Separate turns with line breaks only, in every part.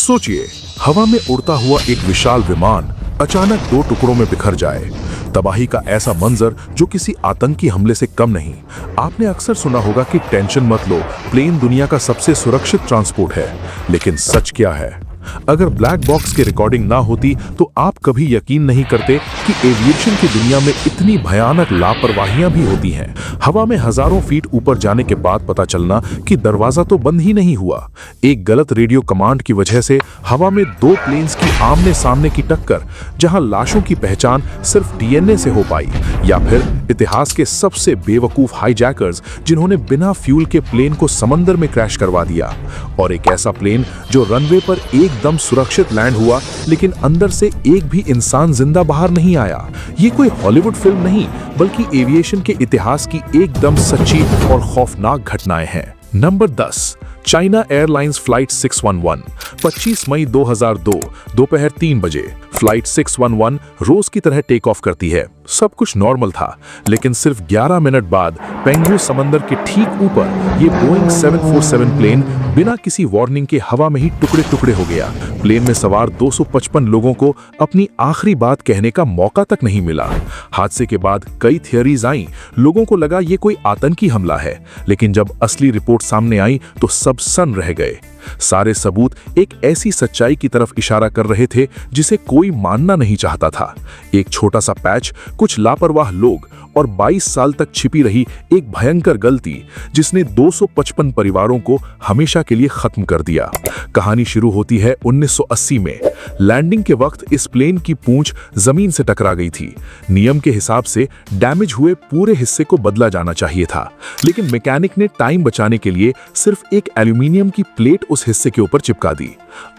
सोचिए, हवा में उड़ता हुआ एक विशाल विमान अचानक दो टुकड़ों में बिखर जाए। तबाही का ऐसा मंजर जो किसी आतंकी हमले से कम नहीं। आपने अक्सर सुना होगा कि टेंशन मत लो, प्लेन दुनिया का सबसे सुरक्षित ट्रांसपोर्ट है। लेकिन सच क्या है? अगर ब्लैक बॉक्स की रिकॉर्डिंग ना होती तो आप कभी यकीन नहीं करते कि एविएशन की दुनिया में इतनी भयानक लापरवाहियां भी होती हैं। हवा में हजारों फीट ऊपर जाने के बाद पता चलना कि दरवाजा तो बंद ही नहीं हुआ। एक गलत रेडियो कमांड की वजह से हवा में दो प्लेन्स की आमने सामने की टक्कर, जहां लाशों की पहचान सिर्फ डीएनए से हो पाई, या फिर इतिहास के सबसे बेवकूफ हाईजैकर्स जिन्होंने बिना फ्यूल के प्लेन को समंदर में क्रैश करवा दिया। और एक ऐसा प्लेन जो रनवे पर एकदम सुरक्षित लैंड हुआ, लेकिन अंदर से एक भी इंसान जिंदा बाहर नहीं आया। ये कोई हॉलीवुड फिल्म नहीं, बल्कि एविएशन के इतिहास की एकदम सच्ची और खौफनाक घटनाएं हैं। नंबर 10, चाइना एयरलाइंस फ्लाइट 611, 25 मई 2002 दोपहर 3 बजे। फ्लाइट 611 रोज की तरह टेक ऑफ करती है। सब कुछ नॉर्मल था, लेकिन सिर्फ 11 मिनट बाद पेंगू समंदर के ठीक ऊपर ये बोइंग 747 प्लेन बिना किसी वार्निंग के हवा में ही टुकड़े टुकड़े हो गया। प्लेन में सवार 255 लोगों को अपनी आखिरी बात कहने का मौका तक नहीं मिला। हादसे के बाद कई थियरीज आईं। लोगों को लगा ये कोई आतंकी हमला है, लेकिन जब असली रिपोर्ट सामने आई तो सब सन्न रह गए। सारे सबूत एक ऐसी सच्चाई की तरफ इशारा कर रहे थे जिसे कोई मानना नहीं चाहता था। एक छोटा सा पैच, कुछ लापरवाह लोग और 22 साल तक छिपी रही एक भयंकर गलती जिसने 255 परिवारों को हमेशा के लिए खत्म कर दिया। कहानी शुरू होती है 1980 में। लैंडिंग के वक्त इस प्लेन की पूंछ जमीन से टकरा गई थी। नियम के हिसाब से डैमेज हुए पूरे हिस्से को बदला जाना चाहिए था, लेकिन मैकेनिक ने टाइम बचाने के लिए सिर्फ एक एल्यूमिनियम की प्लेट उस हिस्से के ऊपर चिपका दी।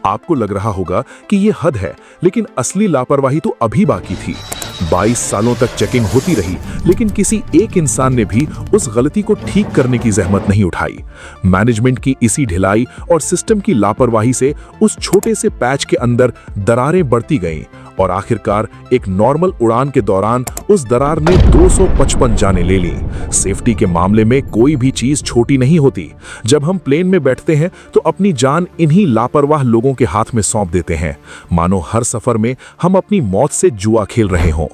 आपको लग रहा होगा कि यह हद है, लेकिन असली लापरवाही तो अभी बाकी थी। 22 सालों तक चेकिंग होती रही, लेकिन किसी एक इंसान ने भी उस गलती को ठीक करने की जहमत नहीं उठाई। मैनेजमेंट की इसी ढिलाई और सिस्टम की लापरवाही से उस छोटे से पैच के अंदर दरारें बढ़ती गईं और आखिरकार एक नॉर्मल उड़ान के दौरान उस दरार ने 255 जानें ले ली। सेफ्टी के मामले में कोई भी चीज छोटी नहीं होती। जब हम प्लेन में बैठते हैं तो अपनी जान इन्हीं लापरवाह लोगों के हाथ में सौंप देते हैं, मानो हर सफर में हम अपनी मौत से जुआ खेल रहे हों।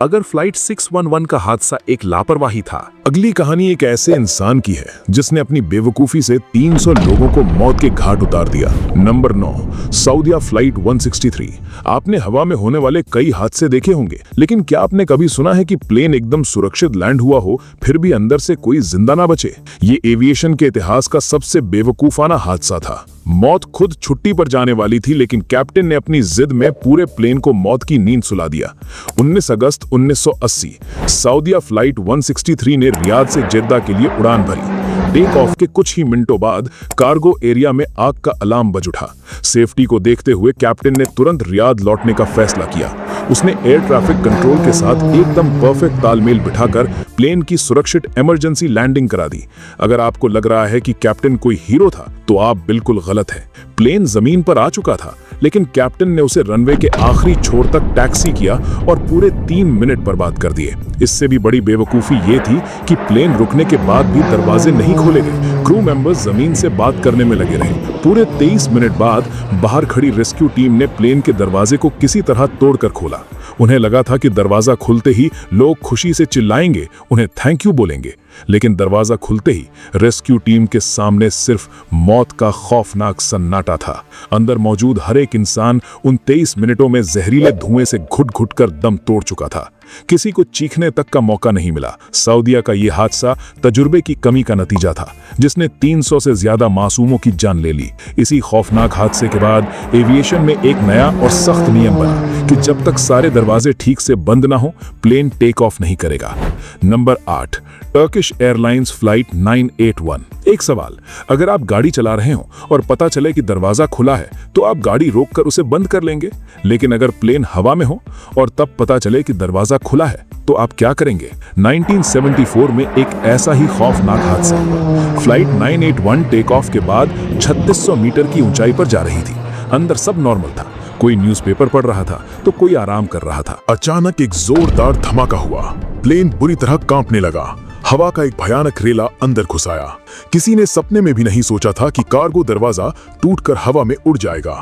अगर फ्लाइट 611 का हादसा एक लापरवाही था।
अगली कहानी एक ऐसे इंसान की है जिसने अपनी बेवकूफी से 300 लोगों को मौत के घाट उतार दिया। Number 9, Saudia flight 163। आपने हवा में होने वाले कई हादसे देखे होंगे, लेकिन क्या आपने कभी सुना है कि प्लेन एकदम सुरक्षित लैंड हुआ हो फिर भी अंदर से कोई जिंदा ना बचे? ये एविएशन के इतिहास का सबसे बेवकूफाना हादसा था। मौत खुद छुट्टी पर जाने वाली थी, लेकिन कैप्टन ने अपनी जिद में पूरे प्लेन को मौत की नींद सुला दिया। 19 अगस्त 1980 सऊदीया फ्लाइट 163 ने रियाद से जेद्दा के लिए उड़ान भरी। टेक ऑफ के कुछ ही मिनटों बाद कार्गो एरिया में आग का अलार्म बज उठा। सेफ्टी को देखते हुए कैप्टन ने तुरंत रियाद लौटने का फैसला किया। उसने एयर ट्रैफिक कंट्रोल के साथ एकदम परफेक्ट तालमेल बिठाकर प्लेन की सुरक्षित इमरजेंसी लैंडिंग करा दी। अगर आपको लग रहा है कि कैप्टन कोई हीरो था, तो आप बिल्कुल गलत हैं। प्लेन जमीन पर आ चुका था, लेकिन कैप्टन ने उसे रनवे के आखिरी छोर तक टैक्सी किया और पूरे 3 मिनट बर्बाद कर दिए। इससे भी बड़ी बेवकूफी ये थी कि प्लेन रुकने के बाद भी दरवाजे नहीं खोले गए। क्रू मेंबर्स जमीन से बात करने में लगे रहे। पूरे 23 मिनट बाद बाहर खड़ी रेस्क्यू टीम ने प्लेन के दरवाजे को किसी तरह तोड़कर खोला। उन्हें लगा था कि दरवाजा खुलते ही लोग खुशी से चिल्लाएंगे, उन्हें थैंक यू बोलेंगे, लेकिन दरवाजा खुलते ही रेस्क्यू टीम के सामने सिर्फ मौत का खौफनाक सन्नाटा था। अंदर मौजूद हर एक इंसान उन 23 मिनटों में जहरीले धुएं से घुट-घुट कर दम तोड़ चुका था। किसी को चीखने तक का मौका नहीं मिला। सऊदीया का यह हादसा तजुर्बे की कमी का नतीजा था, जिसने 300 से ज्यादा मासूमों की जान ले ली। इसी खौफनाक हादसे के बाद एविएशन में एक नया और सख्त नियम बना कि जब तक सारे दरवाजे ठीक से बंद ना हो, प्लेन टेक ऑफ नहीं करेगा। Number 8, Turkish airlines flight 981। एक सवाल, अगर आप गाड़ी चला रहे हो और पता चले कि दरवाजा खुला है, तो आप गाड़ी रोककर उसे बंद कर लेंगे, लेकिन अगर प्लेन हवा में हो और तब पता चले कि दरवाजा खुला है, तो आप क्या करेंगे? 1974 में एक ऐसा ही खौफनाक हादसा हुआ। फ्लाइट 981 टेक ऑफ के बाद 3600 मीटर की ऊंचाई पर जा रही थी। अंदर सब नॉर्मल था। कोई न्यूज़पेपर पढ़ रहा था तो कोई आराम कर रहा था।
अचानक एक जोरदार धमाका हुआ। प्लेन बुरी तरह कांपने लगा।
हवा का एक भयानक रेला अंदर घुस आया। किसी ने सपने में भी नहीं सोचा था कि कार्गो दरवाजा टूटकर हवा में उड़ जाएगा।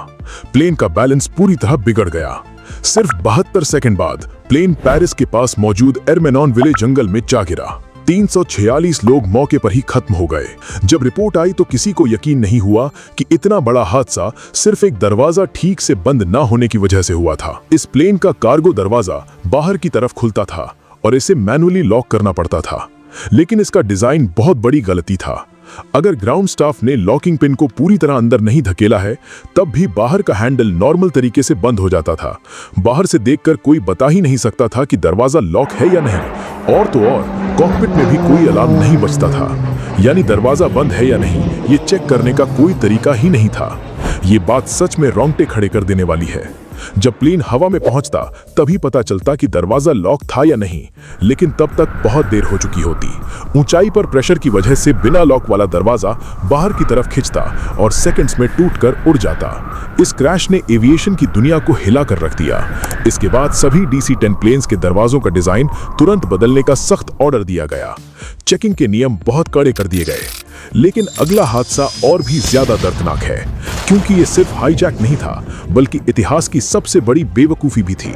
प्लेन का बैलेंस पूरी तरह बिगड़ गया। सिर्फ 72 सेकंड बाद प्लेन पेरिस के पास मौजूद एरमेनॉन-विले जंगल में जा गिरा। 346 लोग मौके पर ही खत्म हो गए। जब रिपोर्ट आई तो किसी को यकीन नहीं हुआ कि इतना बड़ा हादसा सिर्फ एक दरवाजा ठीक से बंद न होने की वजह से हुआ था। इस प्लेन का कार्गो दरवाजा बाहर की तरफ खुलता था और इसे मैनुअली लॉक करना पड़ता था, लेकिन इसका डिजाइन बहुत बड़ी गलती था। अगर ग्राउंड स्टाफ ने लॉकिंग पिन को पूरी तरह अंदर नहीं धकेला है, तब भी बाहर का हैंडल नॉर्मल तरीके से बंद हो जाता था। बाहर से देखकर कोई बता ही नहीं सकता था कि दरवाजा लॉक है या नहीं। और तो और कॉकपिट में भी कोई अलार्म नहीं बजता था, यानी दरवाजा बंद है या नहीं ये चेक करने का कोई तरीका ही नहीं था। ये बात सच में रोंगटे खड़े कर देने वाली है। जब प्लेन हवा में पहुंचता तभी पता चलता कि दरवाजा लॉक था या नहीं, लेकिन तब तक बहुत देर हो चुकी होती। ऊंचाई पर प्रेशर की वजह से बिना लॉक वाला दरवाजा बाहर की तरफ खिंचता और सेकंड्स में टूटकर उड़ जाता। इस क्रैश ने एविएशन की दुनिया को हिला कर रख दिया। इसके बाद सभी DC-10 प्लेन्स के दरवाजों का डिजाइन तुरंत बदलने का सख्त ऑर्डर दिया गया। चेकिंग के नियम बहुत कड़े कर दिए गए। लेकिन अगला हादसा और भी ज्यादा दर्दनाक है, क्योंकि ये सिर्फ हाईजैक नहीं था, बल्कि इतिहास की सबसे बड़ी बेवकूफी भी थी।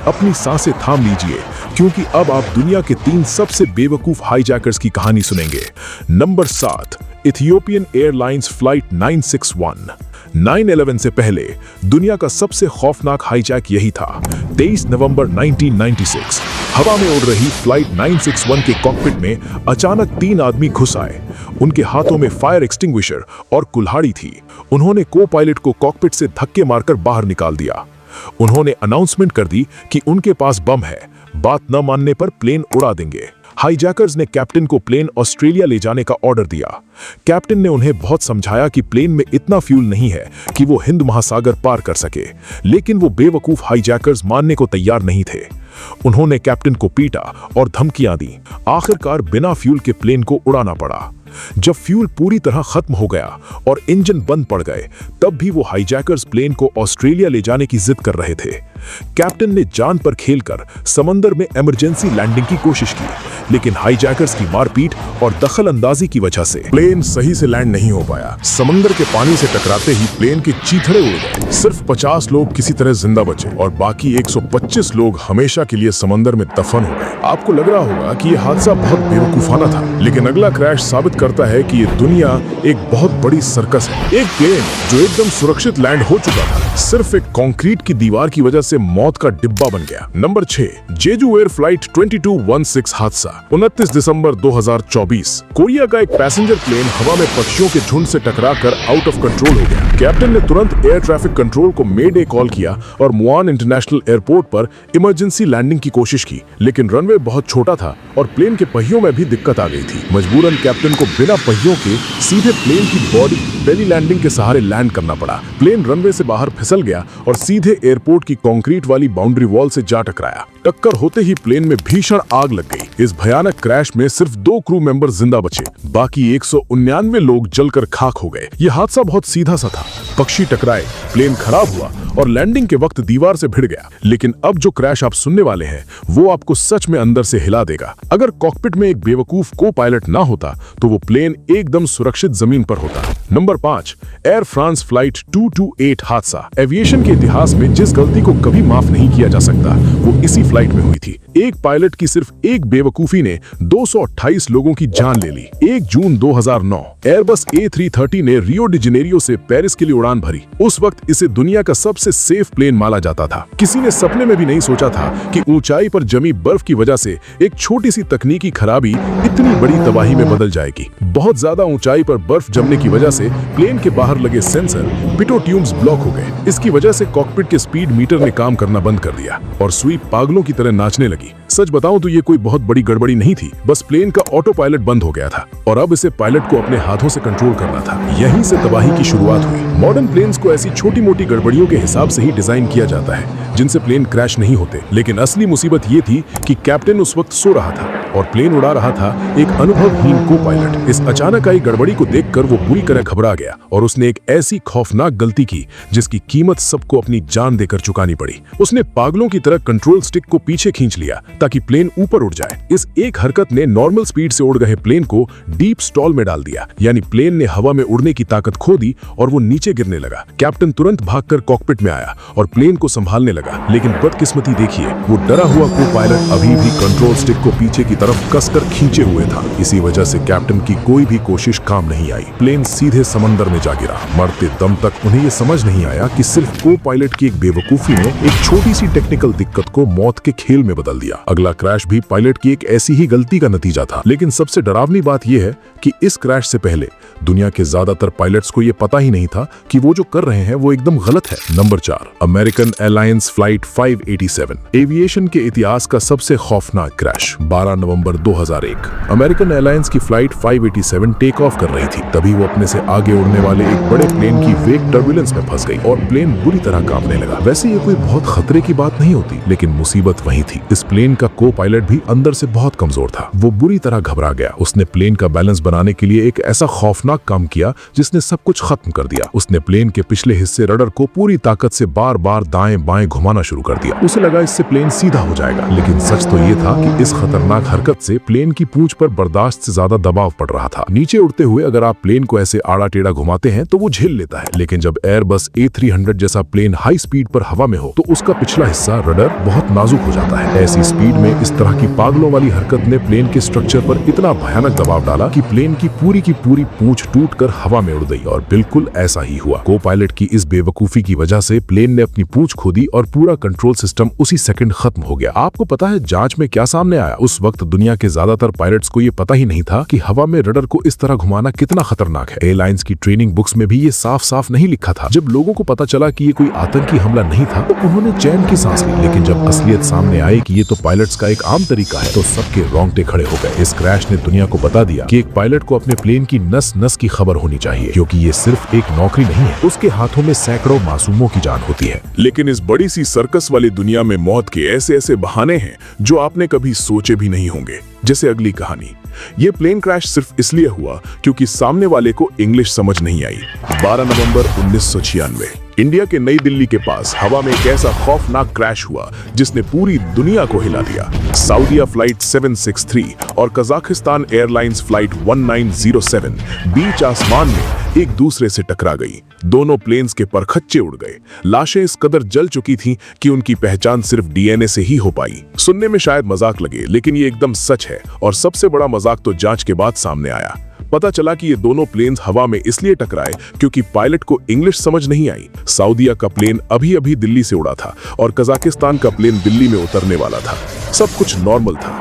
अपनी सांसें थाम लीजिए, क्योंकि अब आप दुनिया के 3 सबसे बेवकूफ हाईजैकर्स की कहानी सुनेंगे। Number 7, Ethiopian airlines flight 961। 9/11 से पहले दुनिया का सबसे खौफनाक हाईजैक यही था। 23 नवंबर 1996 हवा में उड़ रही फ्लाइट 961 के कॉकपिट में अचानक 3 आदमी घुस आए। उनके हाथों में फायर एक्सटिंग्विशर और कुल्हाड़ी थी। उन्होंने को पायलट को कॉकपिट से धक्के मारकर बाहर निकाल दिया। उन्होंने अनाउंसमेंट कर दी कि उनके पास बम है, बात न मानने पर प्लेन उड़ा देंगे। हाईजैकर्स ने कैप्टन को प्लेन ऑस्ट्रेलिया ले जाने का ऑर्डर दिया। कैप्टन ने उन्हें बहुत समझाया कि प्लेन में इतना फ्यूल नहीं है कि वो हिंद महासागर पार कर सके, लेकिन वो बेवकूफ हाईजैकर्स मानने को तैयार नहीं थे। उन्होंने कैप्टन को पीटा और धमकियां दी। आखिरकार बिना फ्यूल के प्लेन को उड़ाना पड़ा। जब फ्यूल पूरी तरह खत्म हो गया और इंजन बंद पड़ गए, तब भी वो हाईजैकर्स प्लेन को ऑस्ट्रेलिया ले जाने की जिद कर रहे थे। कैप्टन ने जान पर खेलकर समंदर में इमरजेंसी लैंडिंग की कोशिश की, लेकिन हाईजैकर्स की मारपीट और दखल अंदाजी की वजह से प्लेन सही से लैंड नहीं हो पाया। समंदर के पानी से टकराते ही प्लेन के चीथड़े उड़ गए। सिर्फ 50 लोग किसी तरह जिंदा बचे और बाकी 125 लोग हमेशा के लिए समंदर में दफन हो गए। आपको लग रहा होगा कि यह हादसा बहुत बेवकूफाना था, लेकिन अगला क्रैश साबित करता है कि ये दुनिया एक बहुत बड़ी सर्कस है। एक प्लेन जो एकदम सुरक्षित लैंड हो चुका था, सिर्फ एक कंक्रीट की दीवार की वजह से मौत का डिब्बा बन गया। नंबर 6, जेजू एयर फ्लाइट 2216 हादसा। 29 दिसंबर 2024 कोरिया का एक पैसेंजर प्लेन हवा में पक्षियों के झुंड से टकराकर आउट ऑफ कंट्रोल हो गया। कैप्टन ने तुरंत एयर ट्रैफिक कंट्रोल को मेडे कॉल किया और मुआन इंटरनेशनल एयरपोर्ट पर इमरजेंसी लैंडिंग की कोशिश की, लेकिन रनवे बहुत छोटा था और प्लेन के पहियों में भी दिक्कत आ गई थी। मजबूरन कैप्टन को बिना पहियों के सीधे प्लेन की बॉडी बेली लैंडिंग के सहारे लैंड करना पड़ा। प्लेन रनवे से बाहर फिसल गया और सीधे एयरपोर्ट की कंक्रीट वाली बाउंड्री वॉल से जा टकराया। टक्कर होते ही प्लेन में भीषण आग लग गई। इस भयानक क्रैश में सिर्फ 2 क्रू मेंबर जिंदा बचे, बाकी 199 लोग जलकर खाक हो गए। यह हादसा बहुत सीधा सा था। पक्षी टकराए, प्लेन खराब हुआ और लैंडिंग के वक्त दीवार से भिड़ गया। लेकिन अब जो क्रैश आप सुनने वाले हैं वो आपको सच में अंदर से हिला देगा। अगर कॉकपिट में एक बेवकूफ को पायलट ना होता तो वो प्लेन एकदम सुरक्षित जमीन पर होता। नंबर 5, एयर फ्रांस फ्लाइट 228 हादसा। एविएशन के इतिहास में जिस गलती को कभी माफ नहीं किया जा सकता वो इसी फ्लाइट में हुई थी। एक पायलट की सिर्फ एक बेवकूफी ने 228 लोगों की जान ले ली। 1 जून 2009 एयरबस A330 ने रियो डी जेनेरियो से पेरिस के लिए उड़ान भरी। उस वक्त इसे दुनिया का सबसे सेफ प्लेन माना जाता था। किसी ने सपने में भी नहीं सोचा था कि ऊंचाई पर जमी बर्फ की वजह से एक छोटी सी तकनीकी खराबी इतनी बड़ी तबाही में बदल जाएगी। बहुत ज्यादा ऊंचाई पर बर्फ जमने की वजह से प्लेन के बाहर लगे सेंसर पिटो ट्यूब्स ब्लॉक हो गए। इसकी वजह से कॉकपिट के स्पीड मीटर ने काम करना बंद कर दिया और स्वीप पागलों की तरह नाचने लगी। सच बताऊं तो ये कोई बहुत बड़ी गड़बड़ी नहीं थी, बस प्लेन का ऑटो पायलट बंद हो गया था और अब इसे पायलट को अपने हाथों से कंट्रोल करना था। यहीं से तबाही की शुरुआत हुई। मॉडर्न प्लेन्स को ऐसी छोटी मोटी गड़बड़ियों के हिसाब से ही डिजाइन किया जाता है जिनसे प्लेन क्रैश नहीं होते, लेकिन असली मुसीबत ये थी कि कैप्टन उस वक्त सो रहा था। और प्लेन उड़ा रहा था एक अनुभवहीन को पायलट। इस अचानक आई गड़बड़ी को देखकर वो बुरी तरह घबरा गया और उसने एक ऐसी खौफनाक गलती की जिसकी कीमत सबको अपनी जान देकर चुकानी पड़ी। उसने पागलों की तरह कंट्रोल स्टिक को पीछे खींच लिया ताकि प्लेन ऊपर उड़ जाए। इस एक हरकत ने नॉर्मल स्पीड से उड़ रहे प्लेन को डीप स्टॉल में डाल दिया, यानी प्लेन ने हवा में उड़ने की ताकत खो दी और वो नीचे गिरने लगा। कैप्टन तुरंत भागकर कॉकपिट में आया और प्लेन को संभालने लगा, लेकिन बदकिस्मती देखिए, वो डरा हुआ को पायलट अभी भी कंट्रोल स्टिक को पीछे की तरफ कसकर खींचे हुए था। इसी वजह से कैप्टन की कोई भी कोशिश काम नहीं आई। प्लेन सीधे समंदर में जा गिरा। मरते दम तक उन्हें यह समझ नहीं आया कि सिर्फ को पायलट की एक बेवकूफी ने एक छोटी सी टेक्निकल दिक्कत को मौत के खेल में बदल दिया। अगला क्रैश भी पायलट की एक ऐसी ही गलती का नतीजा था, लेकिन सबसे डरावनी बात यह है कि इस क्रैश से पहले दुनिया के ज्यादातर पायलट्स को यह पता ही नहीं था कि वो जो कर रहे हैं वो एकदम गलत है। Number 4, American airlines flight 587। Aviation के इतिहास का सबसे खौफनाक क्रैश। 12 नवंबर 2001 अमेरिकन एयरलाइंस की फ्लाइट 587 टेक ऑफ कर रही थी। तभी वो अपने से आगे उड़ने वाले एक बड़े प्लेन की वेग टर्बुलेंस में फंस गई और प्लेन बुरी तरह कांपने लगा। वैसे ये कोई बहुत खतरे की बात नहीं होती, लेकिन मुसीबत वही थी। इस प्लेन का को पायलट भी अंदर से बहुत कमजोर था। वो बुरी तरह घबरा गया। उसने प्लेन का बैलेंस बनाने के लिए एक ऐसा खौफनाक काम किया जिसने सब कुछ खत्म कर दिया। उसने प्लेन के पिछले हिस्से रडर को पूरी ताकत से बार बार दाएं बाएं घुमाना शुरू कर दिया। उसे लगा इससे प्लेन सीधा हो जाएगा, लेकिन सच तो ये था कि इस खतरनाक हरकत से प्लेन की पूंछ पर बर्दाश्त से ज्यादा दबाव पड़ रहा था। नीचे उड़ते हुए अगर आप प्लेन को ऐसे आड़ा टेढ़ा घुमाते हैं तो वो झेल लेता है, लेकिन जब एयरबस A300 जैसा प्लेन हाई स्पीड पर हवा में हो तो उसका पिछला हिस्सा रडर बहुत नाजुक हो जाता है। ऐसी स्पीड में इस तरह की पागलों वाली हरकत ने प्लेन के स्ट्रक्चर पर इतना भयानक दबाव डाला कि प्लेन की पूरी पूंछ टूटकर हवा में उड़ गई। और बिल्कुल ऐसा ही हुआ। को पायलट की इस बेवकूफी की वजह से प्लेन ने अपनी पूंछ खो दी और पूरा कंट्रोल सिस्टम उसी सेकंड खत्म हो गया। आपको पता है जांच में क्या सामने आया? उस वक्त दुनिया के ज्यादातर पायलट्स को ये पता ही नहीं था कि हवा में रडर को इस तरह घुमाना कितना खतरनाक है। एयरलाइंस की ट्रेनिंग बुक्स में भी ये साफ साफ नहीं लिखा था। जब लोगों को पता चला कि ये कोई आतंकी हमला नहीं था तो उन्होंने चैन की सांस ली, लेकिन जब असलियत सामने आई कि ये तो पायलट्स का एक आम तरीका है तो सबके रोंगटे खड़े हो गए। इस क्रैश ने दुनिया को बता दिया कि एक पायलट को अपने प्लेन की नस नस की खबर होनी चाहिए, क्योंकि ये सिर्फ एक नौकरी नहीं है, उसके हाथों में सैकड़ों मासूमों की जान होती है।
लेकिन इस बड़ी सी सर्कस वाली दुनिया में मौत के ऐसे ऐसे बहाने हैं जो आपने कभी सोचे भी नहीं होंगे। जैसे अगली कहानी। ये प्लेन क्रैश सिर्फ इसलिए हुआ क्योंकि सामने वाले को इंग्लिश समझ नहीं आई। 12 नवंबर 1996 इंडिया के नई दिल्ली के पास हवा में एक ऐसा खौफनाक क्रैश हुआ जिसने पूरी दुनिया को हिला दिया। सऊदीया फ्लाइट 763 और कजाकिस्तान एयरलाइंस फ्लाइट 1907 बीच आसमान में एक दूसरे से टकरा गई। दोनों प्लेन्स के परखच्चे उड़ गए। लाशें इस कदर जल चुकी थीं कि उनकी पहचान सिर्फ डीएनए से ही हो पाई। सुनने में शायद मजाक लगे, लेकिन ये एकदम सच है। और सबसे बड़ा मजाक तो जांच के बाद सामने आया। पता चला कि ये दोनों प्लेन्स हवा में इसलिए टकराए क्योंकि पायलट को इंग्लिश समझ नहीं आई। सऊदीया का प्लेन अभी अभी दिल्ली से उड़ा था और कजाकिस्तान का प्लेन दिल्ली में उतरने वाला था। सब कुछ नॉर्मल था।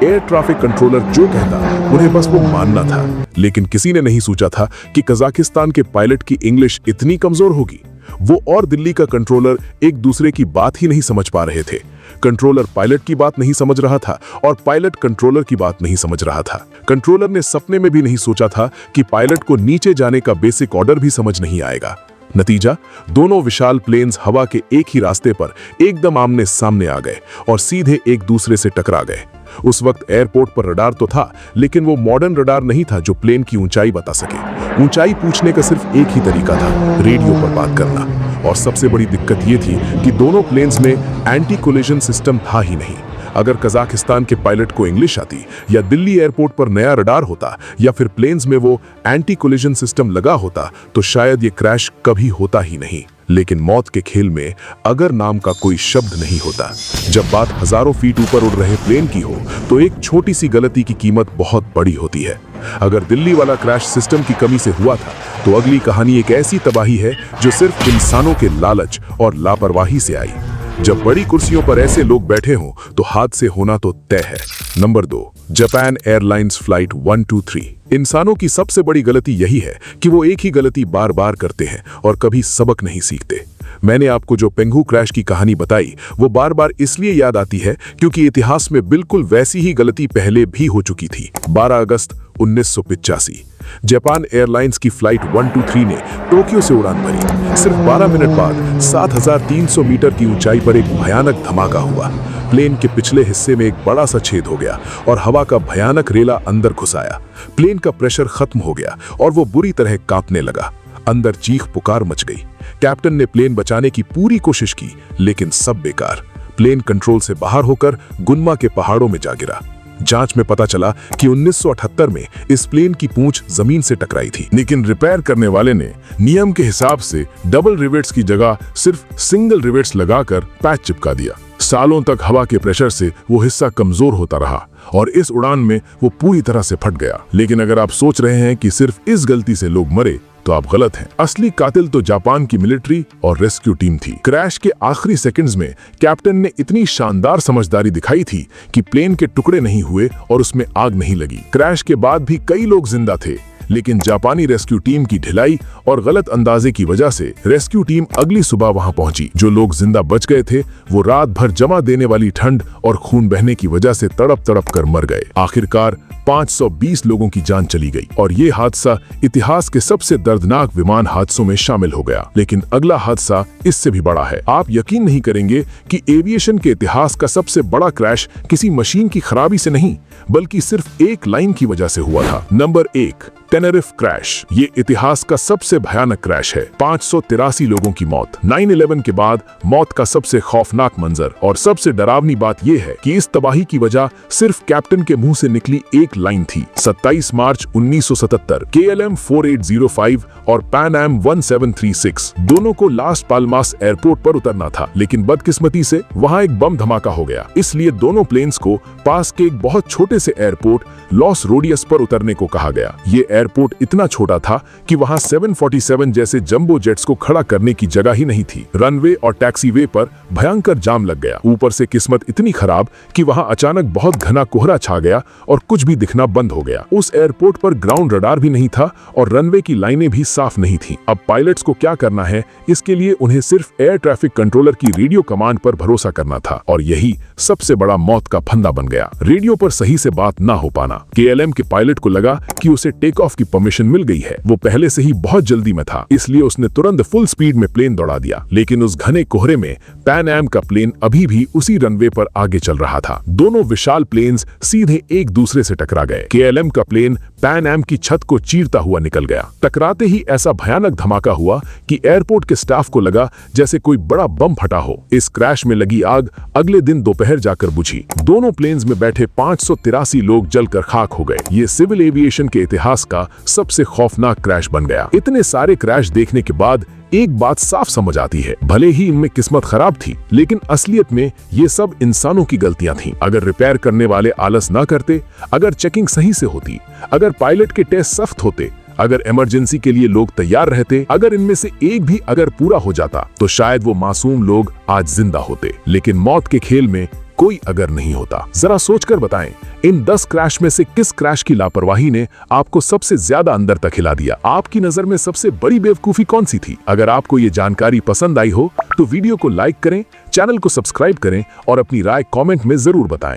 एयर ट्रैफिक कंट्रोलर जो कहता उन्हें बस वो मानना था। लेकिन किसी ने नहीं सोचा था कि कजाकिस्तान के पायलट की इंग्लिश इतनी कमजोर होगी। वो और दिल्ली का कंट्रोलर एक दूसरे की बात ही नहीं समझ पा रहे थे। कंट्रोलर पायलट की बात नहीं समझ रहा था और पायलट कंट्रोलर की बात नहीं समझ रहा था। कंट्रोलर ने सपने में भी नहीं सोचा था कि पायलट को नीचे जाने का बेसिक ऑर्डर भी समझ नहीं आएगा। नतीजा, दोनों विशाल प्लेन्स हवा के एक ही रास्ते पर एकदम आमने सामने आ गए और सीधे एक दूसरे से टकरा गए। उस वक्त एयरपोर्ट पर रडार तो था, लेकिन वो मॉडर्न रडार नहीं था जो प्लेन की ऊंचाई बता सके। ऊंचाई पूछने का सिर्फ एक ही तरीका था, रेडियो पर बात करना। और सबसे बड़ी दिक्कत ये थी कि दोनों प्लेन्स में एंटी कोलिजन सिस्टम था ही नहीं। अगर कजाकिस्तान के पायलट को इंग्लिश आती या दिल्ली एयरपोर्ट पर नया रडार होता या फिर प्लेन्स में वो एंटी कोलिजन सिस्टम लगा होता तो शायद ये क्रैश कभी होता ही नहीं। लेकिन मौत के खेल में अगर नाम का कोई शब्द नहीं होता। जब बात हजारों फीट ऊपर उड़ रहे प्लेन की हो तो एक छोटी सी गलती की कीमत बहुत बड़ी होती है। अगर दिल्ली वाला क्रैश सिस्टम की कमी से हुआ था तो अगली कहानी एक ऐसी तबाही है जो सिर्फ इंसानों के लालच और लापरवाही से आई। जब बड़ी कुर्सियों पर ऐसे लोग बैठे हों तो हादसे होना तो तय है। Number 2, Japan airlines flight 123। इंसानों की सबसे बड़ी गलती यही है कि वो एक ही गलती बार बार करते हैं और कभी सबक नहीं सीखते। मैंने आपको जो पेंगू क्रैश की कहानी बताई वो बार बार इसलिए याद आती है क्योंकि इतिहास में बिल्कुल वैसी ही गलती पहले भी हो चुकी थी। 12 अगस्त 1985 जापान एयरलाइंस की फ्लाइट 123 ने टोक्यो से उड़ान भरी। सिर्फ 12 मिनट बाद 7,300 मीटर की ऊंचाई पर एक भयानक धमाका हुआ। प्लेन के पिछले हिस्से में एक बड़ा सा छेद हो गया और हवा का भयानक रेला अंदर घुस आया। प्लेन का प्रेशर खत्म हो गया और वो बुरी तरह कांपने लगा। अंदर चीख पुकार मच गई। कैप्टन ने प्लेन बचाने की पूरी कोशिश की, लेकिन सब बेकार। प्लेन कंट्रोल से बाहर होकर गुन्मा के पहाड़ों में जा गिरा। जांच में पता चला कि 1978 में इस प्लेन की पूंछ जमीन से टकराई थी,
लेकिन रिपेयर करने वाले ने नियम के हिसाब से डबल रिवेट्स की जगह सिर्फ सिंगल रिवेट्स लगाकर पैच चिपका दिया। सालों तक हवा के प्रेशर से वो हिस्सा कमजोर होता रहा और इस उड़ान में वो पूरी तरह से फट गया। लेकिन अगर आप सोच रहे हैं कि सिर्फ इस गलती से लोग मरे, तो आप गलत हैं। असली कातिल तो जापान की मिलिट्री और रेस्क्यू टीम थी। क्रैश के आखिरी सेकंड्स में कैप्टन ने इतनी शानदार समझदारी दिखाई थी कि प्लेन के टुकड़े नहीं हुए और उसमें आग नहीं लगी। क्रैश के बाद भी कई लोग जिंदा थे, लेकिन जापानी रेस्क्यू टीम की ढिलाई और गलत अंदाजे की वजह से रेस्क्यू टीम अगली सुबह वहां पहुंची। जो लोग जिंदा बच गए थे वो रात भर जमा देने वाली ठंड और खून बहने की वजह से तड़प तड़प कर मर गए। आखिरकार 520 लोगों की जान चली गई और ये हादसा इतिहास के सबसे दर्दनाक विमान हादसों में शामिल हो गया। लेकिन अगला हादसा इससे भी बड़ा है। आप यकीन नहीं करेंगे कि एविएशन के इतिहास का सबसे बड़ा क्रैश किसी मशीन की खराबी से नहीं, बल्कि सिर्फ एक लाइन की वजह से हुआ था। Number 1, Tenerife crash. ये इतिहास का सबसे भयानक क्रैश है। 583 लोगों की मौत। 9/11 के बाद मौत का सबसे खौफनाक मंजर। और सबसे डरावनी बात यह है कि इस तबाही की वजह सिर्फ कैप्टन के मुंह से निकली एक लाइन थी। 27 मार्च 1977 KLM 4805 और पैन एम 1736 दोनों को लास पाल्मास एयरपोर्ट पर उतरना था, लेकिन बदकिस्मती से वहां एक बम धमाका हो गया। इसलिए दोनों प्लेन्स को पास के एक बहुत छोटे से एयरपोर्ट लॉस रोडियस पर उतरने को कहा गया। ये एयरपोर्ट इतना छोटा था कि वहां 747 जैसे जंबो जेट्स को खड़ा करने की जगह ही नहीं थी। रनवे और टैक्सीवे पर भयंकर जाम लग गया। ऊपर से किस्मत इतनी खराब कि वहां अचानक बहुत घना कोहरा छा गया और कुछ भी दिखना बंद हो गया। उस एयरपोर्ट पर ग्राउंड रडार भी नहीं था और रनवे की लाइनें भी साफ नहीं थी। अब पायलट्स को क्या करना है, इसके लिए उन्हें सिर्फ एयर ट्रैफिक कंट्रोलर की रेडियो कमांड पर भरोसा करना था और यही सबसे बड़ा मौत का फंदा बन गया। रेडियो पर सही से बात ना हो पाना। KLM के पायलट को लगा कि उसे टेक ऑफ की परमिशन मिल गई है। वो पहले से ही बहुत जल्दी में था, इसलिए उसने तुरंत फुल स्पीड में प्लेन दौड़ा दिया। लेकिन उस घने कोहरे में पैन एम का प्लेन अभी भी उसी रनवे पर आगे चल रहा था। दोनों विशाल प्लेन्स सीधे एक दूसरे से टकरा गए। KLM का प्लेन पैन एम की छत को चीरता हुआ निकल गया। टकराते ही ऐसा भयानक धमाका हुआ कि एयरपोर्ट के स्टाफ को लगा जैसे कोई बड़ा बम फटा हो। इस क्रैश में लगी आग अगले दिन दोपहर जाकर बुझी। दोनों प्लेन्स में बैठे 583 लोग जलकर खाक हो गए। ये सिविल एविएशन के इतिहास का सबसे खौफनाक क्रैश बन गया। इतने सारे क्रैश देखने के बाद एक बात साफ समझ आती है, भले ही इनमें किस्मत खराब थी, लेकिन असलियत में ये सब इंसानों की गलतियां थीं। अगर रिपेयर करने वाले आलस ना करते, अगर चेकिंग सही से होती, अगर पायलट के टेस्ट सख्त होते, अगर इमरजेंसी के लिए लोग तैयार रहते, अगर इनमें से एक भी अगर पूरा हो जाता, तो शायद वो मासूम लोग आज जिंदा होते। लेकिन मौत के खेल में कोई अगर नहीं होता। जरा सोचकर बताएं, इन 10 क्रैश में से किस क्रैश की लापरवाही ने आपको सबसे ज्यादा अंदर तक हिला दिया? आपकी नजर में सबसे बड़ी बेवकूफी कौन सी थी? अगर आपको ये जानकारी पसंद आई हो तो वीडियो को लाइक करें, चैनल को सब्सक्राइब करें और अपनी राय कमेंट में जरूर बताएं।